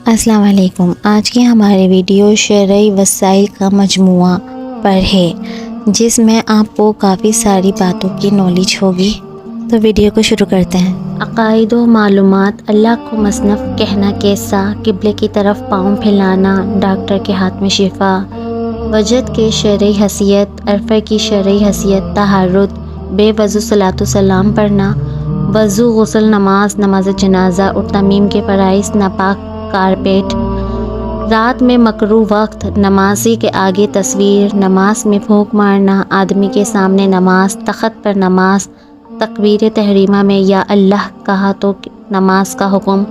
السلام علیکم۔ آج کی ہماری ویڈیو شرعی وسائل کا مجموعہ پر ہے، جس میں آپ کو کافی ساری باتوں کی نالج ہوگی۔ تو ویڈیو کو شروع کرتے ہیں۔ عقائد و معلومات، اللہ کو مصنف کہنا کیسا، قبلے کی طرف پاؤں پھیلانا، ڈاکٹر کے ہاتھ میں شفا، وجد کی شرعی حیثیت، عرفہ کی شرعی حیثیت، طہارت، بے وضو صلاۃ و سلام پڑھنا، وضو، غسل، نماز جنازہ اور ترمیم کے فرائض، ناپاک کارپیٹ، رات میں مکروہ وقت، نمازی کے آگے تصویر، نماز میں پھونک مارنا، آدمی کے سامنے نماز، تخت پر نماز، تکبیر تحریمہ میں یا اللہ کہا تو نماز کا حکم،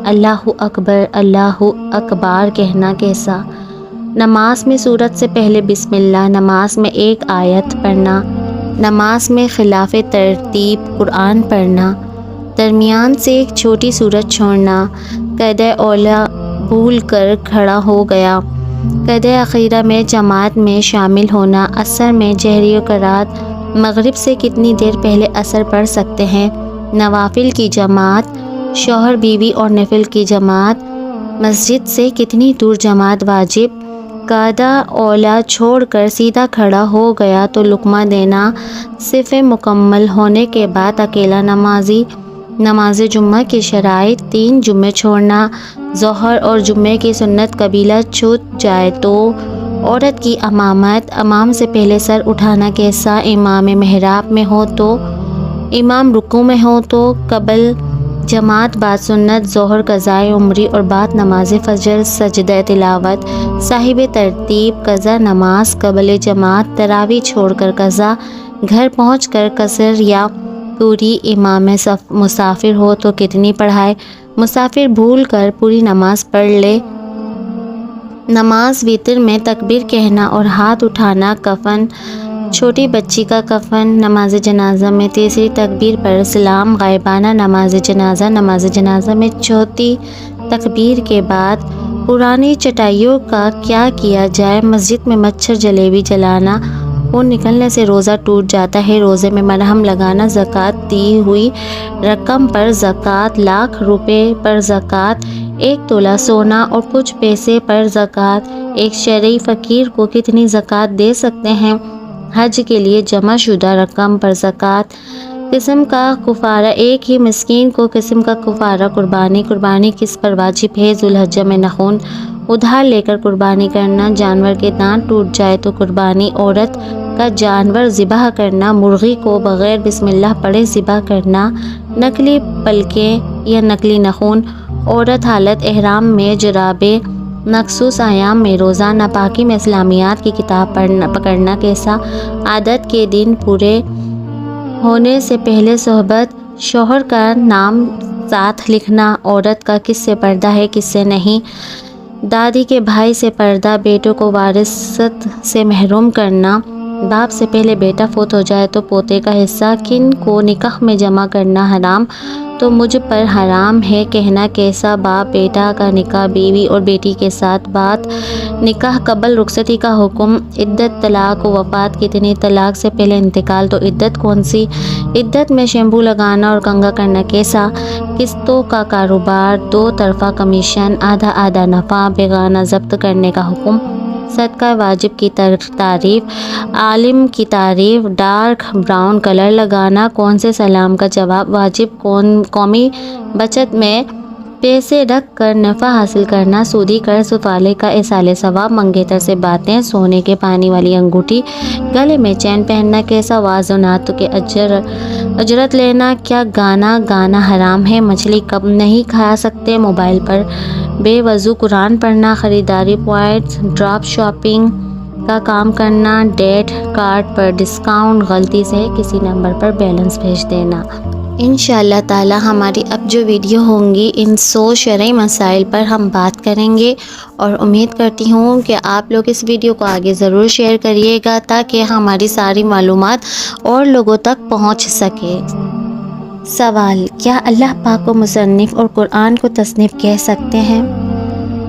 اللہ اکبر کہنا کیسا، نماز میں سورت سے پہلے بسم اللہ، نماز میں ایک آیت پڑھنا، نماز میں خلاف ترتیب قرآن پڑھنا، درمیان سے ایک چھوٹی سورت چھوڑنا، قید اولا بھول کر کھڑا ہو گیا، قید اخیرہ میں جماعت میں شامل ہونا، عصر میں جہری قرات، مغرب سے کتنی دیر پہلے عصر پڑھ سکتے ہیں، نوافل کی جماعت، شوہر بیوی اور نفل کی جماعت، مسجد سے کتنی دور جماعت واجب، قید اولا چھوڑ کر سیدھا کھڑا ہو گیا تو لقمہ دینا، صف مکمل ہونے کے بعد اکیلا نمازی، نماز جمعہ کی شرائط، 3 جمعے چھوڑنا، ظہر اور جمعے کی سنت قبیلہ چھوٹ جائے تو، عورت کی امامت، امام سے پہلے سر اٹھانا کیسا، امام محراب میں ہو تو، امام رکوع میں ہو تو، قبل جماعت بعد سنت، ظہر قضائے عمری اور بعد نماز فجر سجدہ تلاوت، صاحب ترتیب قضا نماز، قبل جماعت تراویح چھوڑ کر قضا، گھر پہنچ کر قصر یا پوری، امام مسافر ہو تو کتنی پڑھائے، مسافر بھول کر پوری نماز پڑھ لے، نماز وتر میں تکبیر کہنا اور ہاتھ اٹھانا، کفن، چھوٹی بچی کا کفن، نماز جنازہ میں تیسری تکبیر پر سلام، غائبانہ نماز جنازہ میں چوتھی تکبیر کے بعد پرانی چٹائیوں کا کیا کیا جائے، مسجد میں مچھر جلیبی جلانا، خون نکلنے سے روزہ ٹوٹ جاتا ہے، روزے میں مرہم لگانا، زکوٰۃ دی ہوئی رقم پر زکوٰۃ، لاکھ روپے پر زکوٰۃ، 1 تولہ سونا اور کچھ پیسے پر زکوٰۃ، ایک شرعی فقیر کو کتنی زکوٰۃ دے سکتے ہیں، حج کے لیے جمع شدہ رقم پر زکوٰۃ، قسم کا کفارہ، ایک ہی مسکین کو قسم کا کفارہ، قربانی کس پر واجب ہے، ذوالحجہ میں نخون ادھار لے کر قربانی کرنا، جانور کے دانت ٹوٹ جائے تو قربانی، عورت کا جانور ذبح کرنا، مرغی کو بغیر بسم اللہ پڑھے ذبح کرنا، نقلی پلکیں یا نقلی ناخن، عورت حالت احرام میں جرابیں، مخصوص ایام میں روزہ، ناپاکی میں اسلامیات کی کتاب پکڑنا کیسا، عادت کے دن پورے ہونے سے پہلے صحبت، شوہر کا نام ساتھ لکھنا، عورت کا کس سے پردہ ہے کس سے نہیں، دادی کے بھائی سے پردہ، بیٹوں کو وراثت سے محروم کرنا، باپ سے پہلے بیٹا فوت ہو جائے تو پوتے کا حصہ، کن کو نکاح میں جمع کرنا حرام تو مجھ پر حرام ہے کہنا کیسا، باپ بیٹا کا نکاح، بیوی اور بیٹی کے ساتھ بات، نکاح قبل رخصتی کا حکم، عدت، طلاق و وفات، کتنی طلاق سے پہلے انتقال تو عدت کون سی، عدت میں شیمپو لگانا اور کنگھا کرنا کیسا، قسطوں کا کاروبار، 2 طرفہ کمیشن، آدھا نفع، بیگانہ ضبط کرنے کا حکم، صدقہ واجب کی تعریف، عالم کی تعریف، ڈارک براؤن کلر لگانا، کون سے سلام کا جواب واجب، قومی بچت میں پیسے رکھ کر نفع حاصل کرنا، سودی قرض والے کا ایصال ثواب، منگیتر سے باتیں، سونے کے پانی والی انگوٹھی، گلے میں چین پہننا کیسا، واضح کے اجرت لینا، کیا گانا حرام ہے، مچھلی کب نہیں کھا سکتے، موبائل پر بے وضو قرآن پڑھنا، خریداری پوائنٹس، ڈراپ شاپنگ کا کام کرنا، ڈیٹ کارڈ پر ڈسکاؤنٹ، غلطی سے کسی نمبر پر بیلنس بھیج دینا۔ انشاءاللہ تعالی ہماری اب جو ویڈیو ہوں گی ان 100 شرعی مسائل پر ہم بات کریں گے، اور امید کرتی ہوں کہ آپ لوگ اس ویڈیو کو آگے ضرور شیئر کریے گا تاکہ ہماری ساری معلومات اور لوگوں تک پہنچ سکے۔ سوال: کیا اللہ پاک کو مصنف اور قرآن کو تصنیف کہہ سکتے ہیں؟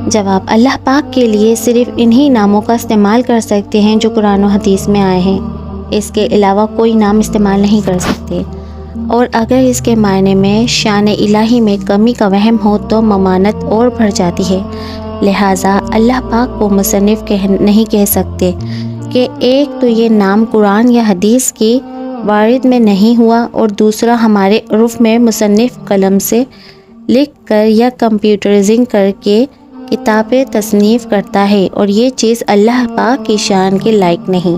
جواب: اللہ پاک کے لیے صرف انہی ناموں کا استعمال کر سکتے ہیں جو قرآن و حدیث میں آئے ہیں، اس کے علاوہ کوئی نام استعمال نہیں کر سکتے۔ اور اگر اس کے معنی میں شان الہی میں کمی کا وہم ہو تو ممانت اور بڑھ جاتی ہے۔ لہٰذا اللہ پاک کو مصنف نہیں کہہ سکتے کہ ایک تو یہ نام قرآن یا حدیث کی وارد میں نہیں ہوا، اور دوسرا ہمارے عرف میں مصنف قلم سے لکھ کر یا کمپیوٹرائزنگ کر کے کتابیں تصنیف کرتا ہے، اور یہ چیز اللہ پاک کی شان کے لائق نہیں۔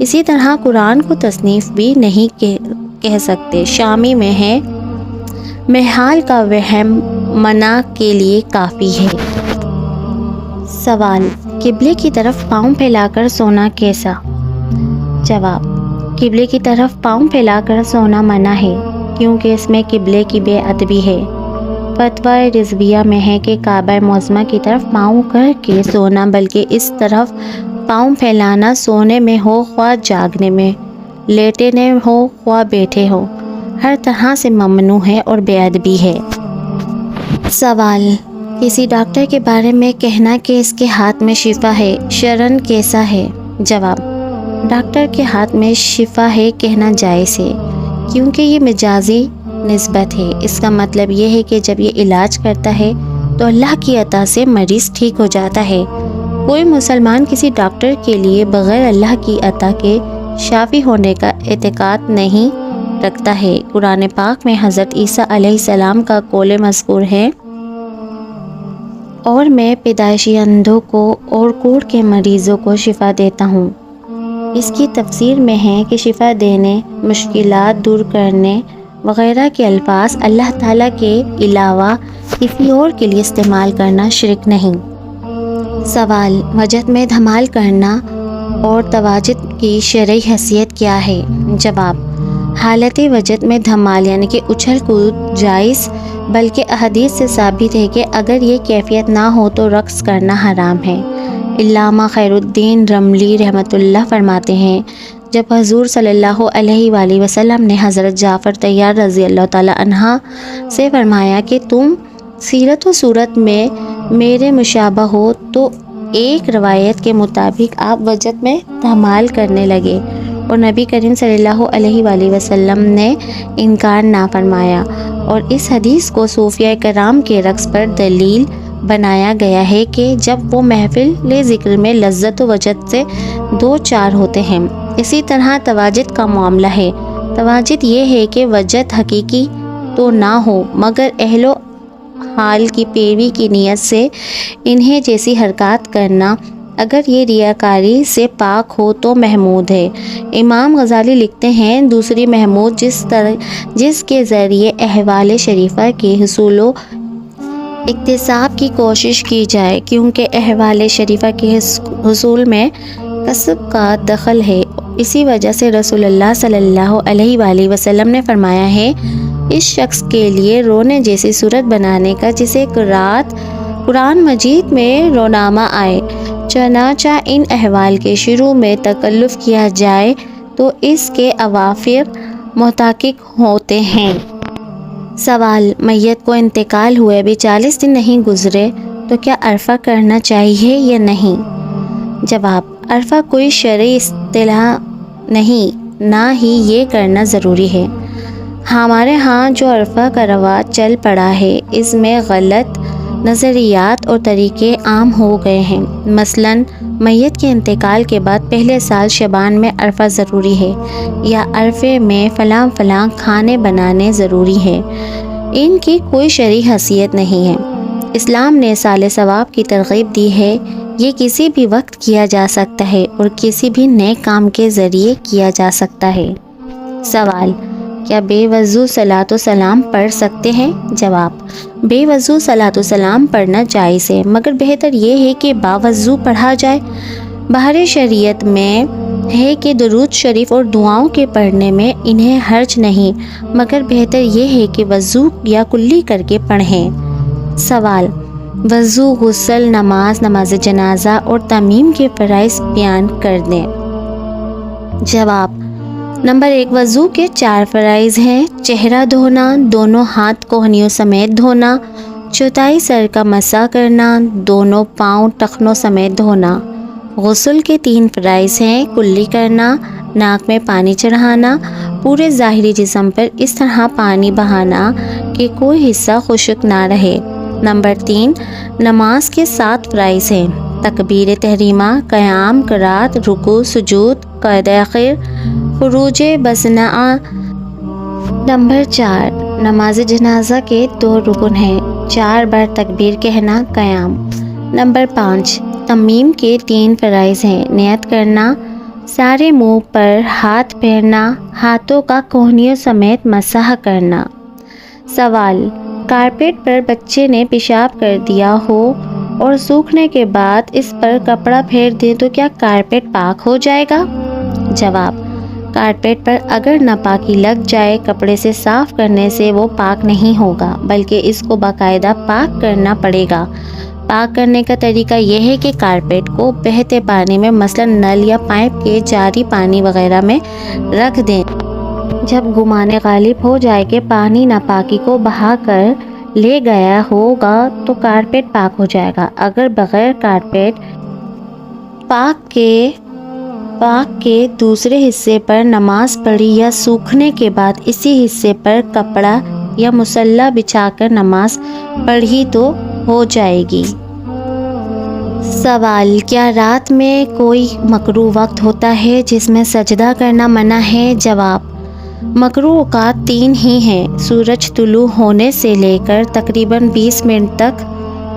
اسی طرح قرآن کو تصنیف بھی نہیں کہہ سکتے۔ شامی میں ہے محال کا وہم منع کے لیے کافی ہے۔ سوال: قبلے کی طرف پاؤں پھیلا کر سونا کیسا؟ جواب: قبلے کی طرف پاؤں پھیلا کر سونا منع ہے، کیونکہ اس میں قبلے کی بے ادبی ہے۔ فتویٰ رضویہ میں ہے کہ کعبہ معظمہ کی طرف پاؤں کر کے سونا، بلکہ اس طرف پاؤں پھیلانا سونے میں ہو خواہ جاگنے میں، لیٹنے ہو خواہ بیٹھے ہو، ہر طرح سے ممنوع ہے اور بے ادبی ہے۔ سوال: کسی ڈاکٹر کے بارے میں کہنا کہ اس کے ہاتھ میں شفا ہے شرعاً کیسا ہے؟ جواب: ڈاکٹر کے ہاتھ میں شفا ہے کہنا جائز ہے، کیونکہ یہ مجازی نسبت ہے۔ اس کا مطلب یہ ہے کہ جب یہ علاج کرتا ہے تو اللہ کی عطا سے مریض ٹھیک ہو جاتا ہے۔ کوئی مسلمان کسی ڈاکٹر کے لیے بغیر اللہ کی عطا کے شافی ہونے کا اعتقاد نہیں رکھتا ہے۔ قرآن پاک میں حضرت عیسیٰ علیہ السلام کا قول مذکور ہے: اور میں پیدائشی اندھوں کو اور کوڑ کے مریضوں کو شفا دیتا ہوں۔ اس کی تفسیر میں ہے کہ شفا دینے، مشکلات دور کرنے وغیرہ کے الفاظ اللہ تعالیٰ کے علاوہ کسی اور کے لیے استعمال کرنا شرک نہیں۔ سوال: وجد میں دھمال کرنا اور تواجد کی شرعی حیثیت کیا ہے؟ جواب: حالت وجد میں دھمال یعنی کہ اچھل کود جائز، بلکہ احادیث سے ثابت ہے کہ اگر یہ کیفیت نہ ہو تو رقص کرنا حرام ہے۔ علامہ خیر الدین رملی رحمۃ اللہ فرماتے ہیں: جب حضور صلی اللہ علیہ وآلہ وسلم نے حضرت جعفر طیار رضی اللہ تعالیٰ عنہ سے فرمایا کہ تم سیرت و صورت میں میرے مشابہ ہو، تو ایک روایت کے مطابق آپ وجد میں دھمال کرنے لگے، اور نبی کریم صلی اللہ علیہ وآلہ وسلم نے انکار نہ فرمایا، اور اس حدیث کو صوفیہ کرام کے رقص پر دلیل بنایا گیا ہے کہ جب وہ محفل ذکر میں لذت و وجد سے دو چار ہوتے ہیں۔ اسی طرح تواجد کا معاملہ ہے۔ تواجد یہ ہے کہ وجد حقیقی تو نہ ہو، مگر اہل و حال کی پیروی کی نیت سے انہیں جیسی حرکات کرنا، اگر یہ ریاکاری سے پاک ہو تو محمود ہے۔ امام غزالی لکھتے ہیں: دوسری محمود جس کے ذریعے احوال شریفہ کے حصول و اکتساب کی کوشش کی جائے، کیونکہ احوال شریفہ کے حصول میں کسب کا دخل ہے۔ اسی وجہ سے رسول اللہ صلی اللہ علیہ وآلہ وسلم نے فرمایا ہے: اس شخص کے لیے رونے جیسی صورت بنانے کا جسے قرآن مجید میں رونامہ آئے۔ چنانچہ ان احوال کے شروع میں تکلف کیا جائے تو اس کے اوافر محتقق ہوتے ہیں۔ سوال: میت کو انتقال ہوئے بھی 40 دن نہیں گزرے تو کیا عرفہ کرنا چاہیے یا نہیں؟ جواب: عرفہ کوئی شرعی اصطلاح نہیں، نہ ہی یہ کرنا ضروری ہے۔ ہمارے ہاں جو عرفہ کا رواج چل پڑا ہے، اس میں غلط نظریات اور طریقے عام ہو گئے ہیں۔ مثلاً میت کے انتقال کے بعد پہلے سال شعبان میں عرفہ ضروری ہے، یا عرفے میں فلاں فلاں کھانے بنانے ضروری ہے۔ ان کی کوئی شرعی حیثیت نہیں ہے۔ اسلام نے سال ثواب کی ترغیب دی ہے۔ یہ کسی بھی وقت کیا جا سکتا ہے اور کسی بھی نیک کام کے ذریعے کیا جا سکتا ہے۔ سوال: کیا بے وضو صلاۃ و سلام پڑھ سکتے ہیں؟ جواب: بے وضو صلاۃ و سلام پڑھنا جائز ہے، مگر بہتر یہ ہے کہ باوضو پڑھا جائے۔ بہر شریعت میں ہے کہ درود شریف اور دعاؤں کے پڑھنے میں انہیں حرج نہیں، مگر بہتر یہ ہے کہ وضو یا کلی کر کے پڑھیں۔ سوال: وضو، غسل، نماز جنازہ اور تیمم کے فرائض بیان کر دیں۔ جواب: نمبر 1، وضو کے 4 فرائض ہیں: چہرہ دھونا، دونوں ہاتھ کوہنیوں سمیت دھونا، چوتھائی سر کا مسح کرنا، دونوں پاؤں ٹخنوں سمیت دھونا۔ غسل کے 3 فرائض ہیں: کلی کرنا، ناک میں پانی چڑھانا، پورے ظاہری جسم پر اس طرح پانی بہانا کہ کوئی حصہ خشک نہ رہے۔ نمبر 3، نماز کے 7 فرائض ہیں: تکبیر تحریمہ، قیام، قرات، رکوع، سجود، قید آخر، خروج بسمہ۔ نمبر 4، نماز جنازہ کے 2 رکن ہیں: 4 بار تکبیر کہنا، قیام۔ نمبر 5، تیمم کے 3 فرائض ہیں: نیت کرنا، سارے منہ پر ہاتھ پھیرنا، ہاتھوں کا کونیوں سمیت مسح کرنا۔ سوال: کارپیٹ پر بچے نے پیشاب کر دیا ہو اور سوکھنے کے بعد اس پر کپڑا پھیر دے تو کیا کارپیٹ پاک ہو جائے گا؟ جواب: کارپیٹ پر اگر ناپاکی لگ جائے کپڑے سے صاف کرنے سے وہ پاک نہیں ہوگا، بلکہ اس کو باقاعدہ پاک کرنا پڑے گا۔ پاک کرنے کا طریقہ یہ ہے کہ کارپیٹ کو بہتے پانی میں مثلا نل یا پائپ کے جاری پانی وغیرہ میں رکھ دیں۔ جب گمان غالب ہو جائے کہ پانی ناپاکی کو بہا کر لے گیا ہوگا تو کارپیٹ پاک ہو جائے گا۔ اگر بغیر کارپیٹ پاک کے دوسرے حصے پر نماز پڑھی یا سوکھنے کے بعد اسی حصے پر کپڑا یا مصلی بچھا کر نماز پڑھی تو ہو جائے گی۔ سوال: کیا رات میں کوئی مکروہ وقت ہوتا ہے جس میں سجدہ کرنا منع ہے؟ جواب: مکروہ اوقات 3 ہی ہیں: سورج طلوع ہونے سے لے کر تقریباً 20 منٹ تک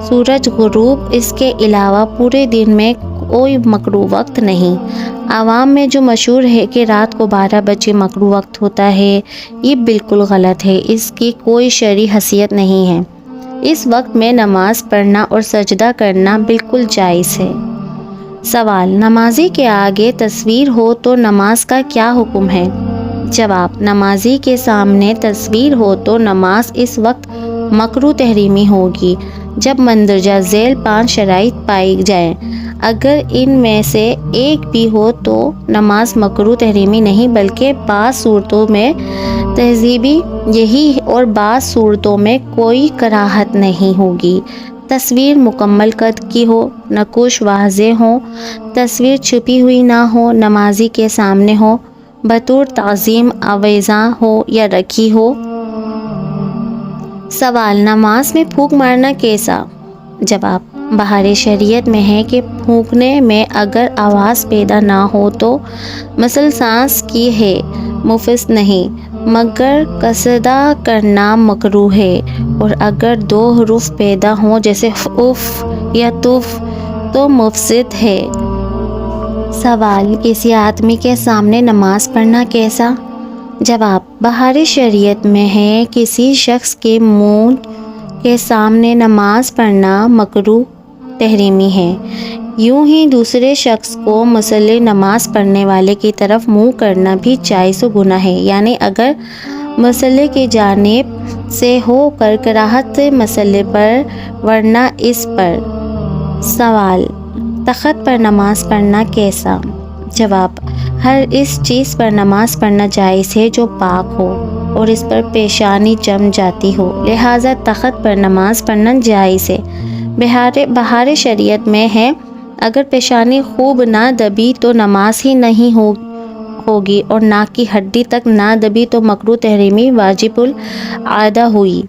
سورج غروب۔ اس کے علاوہ پورے دن میں کوئی مکروہ وقت نہیں۔ عوام میں جو مشہور ہے کہ رات کو 12 بجے مکروہ وقت ہوتا ہے، یہ بالکل غلط ہے۔ اس کی کوئی شرعی حیثیت نہیں ہے۔ اس وقت میں نماز پڑھنا اور سجدہ کرنا بالکل جائز ہے۔ سوال: نمازی کے آگے تصویر ہو تو نماز کا کیا حکم ہے؟ جواب: نمازی کے سامنے تصویر ہو تو نماز اس وقت مکروہ تحریمی ہوگی جب مندرجہ ذیل 5 شرائط پائی جائیں۔ اگر ان میں سے ایک بھی ہو تو نماز مکروہ تحریمی نہیں بلکہ بعض صورتوں میں تہذیبی یہی اور بعض صورتوں میں کوئی کراہت نہیں ہوگی۔ تصویر مکمل قد کی ہو، نقوش واضح ہو، تصویر چھپی ہوئی نہ ہو، نمازی کے سامنے ہو، بطور تعظیم آویزاں ہو یا رکھی ہو۔ سوال: نماز میں پھونک مارنا کیسا؟ جواب: بہار شریعت میں ہے کہ پھونکنے میں اگر آواز پیدا نہ ہو تو مثل سانس کی ہے، مفسد نہیں، مگر قصدہ کرنا مکروہ ہے، اور اگر 2 حروف پیدا ہوں جیسے اف یا تف تو مفسد ہے۔ سوال: کسی آدمی کے سامنے نماز پڑھنا کیسا؟ جواب: بہار شریعت میں ہے کسی شخص کے منہ کے سامنے نماز پڑھنا مکروہ تحریمی ہے۔ یوں ہی دوسرے شخص کو مصلی نماز پڑھنے والے کی طرف منہ کرنا بھی جائز و گناہ ہے، یعنی اگر مصلی کی جانب سے ہو کر کراہت مصلی پر ورنہ اس پر۔ سوال: تخت پر نماز پڑھنا کیسا؟ جواب: ہر اس چیز پر نماز پڑھنا جائز ہے جو پاک ہو اور اس پر پیشانی جم جاتی ہو، لہٰذا تخت پر نماز پڑھنا جائز ہے۔ بہار شریعت میں ہے اگر پیشانی خوب نہ دبی تو نماز ہی نہیں ہوگی، اور ناک کی ہڈی تک نہ دبی تو مکروہ تحریمی واجب العادہ ہوئی۔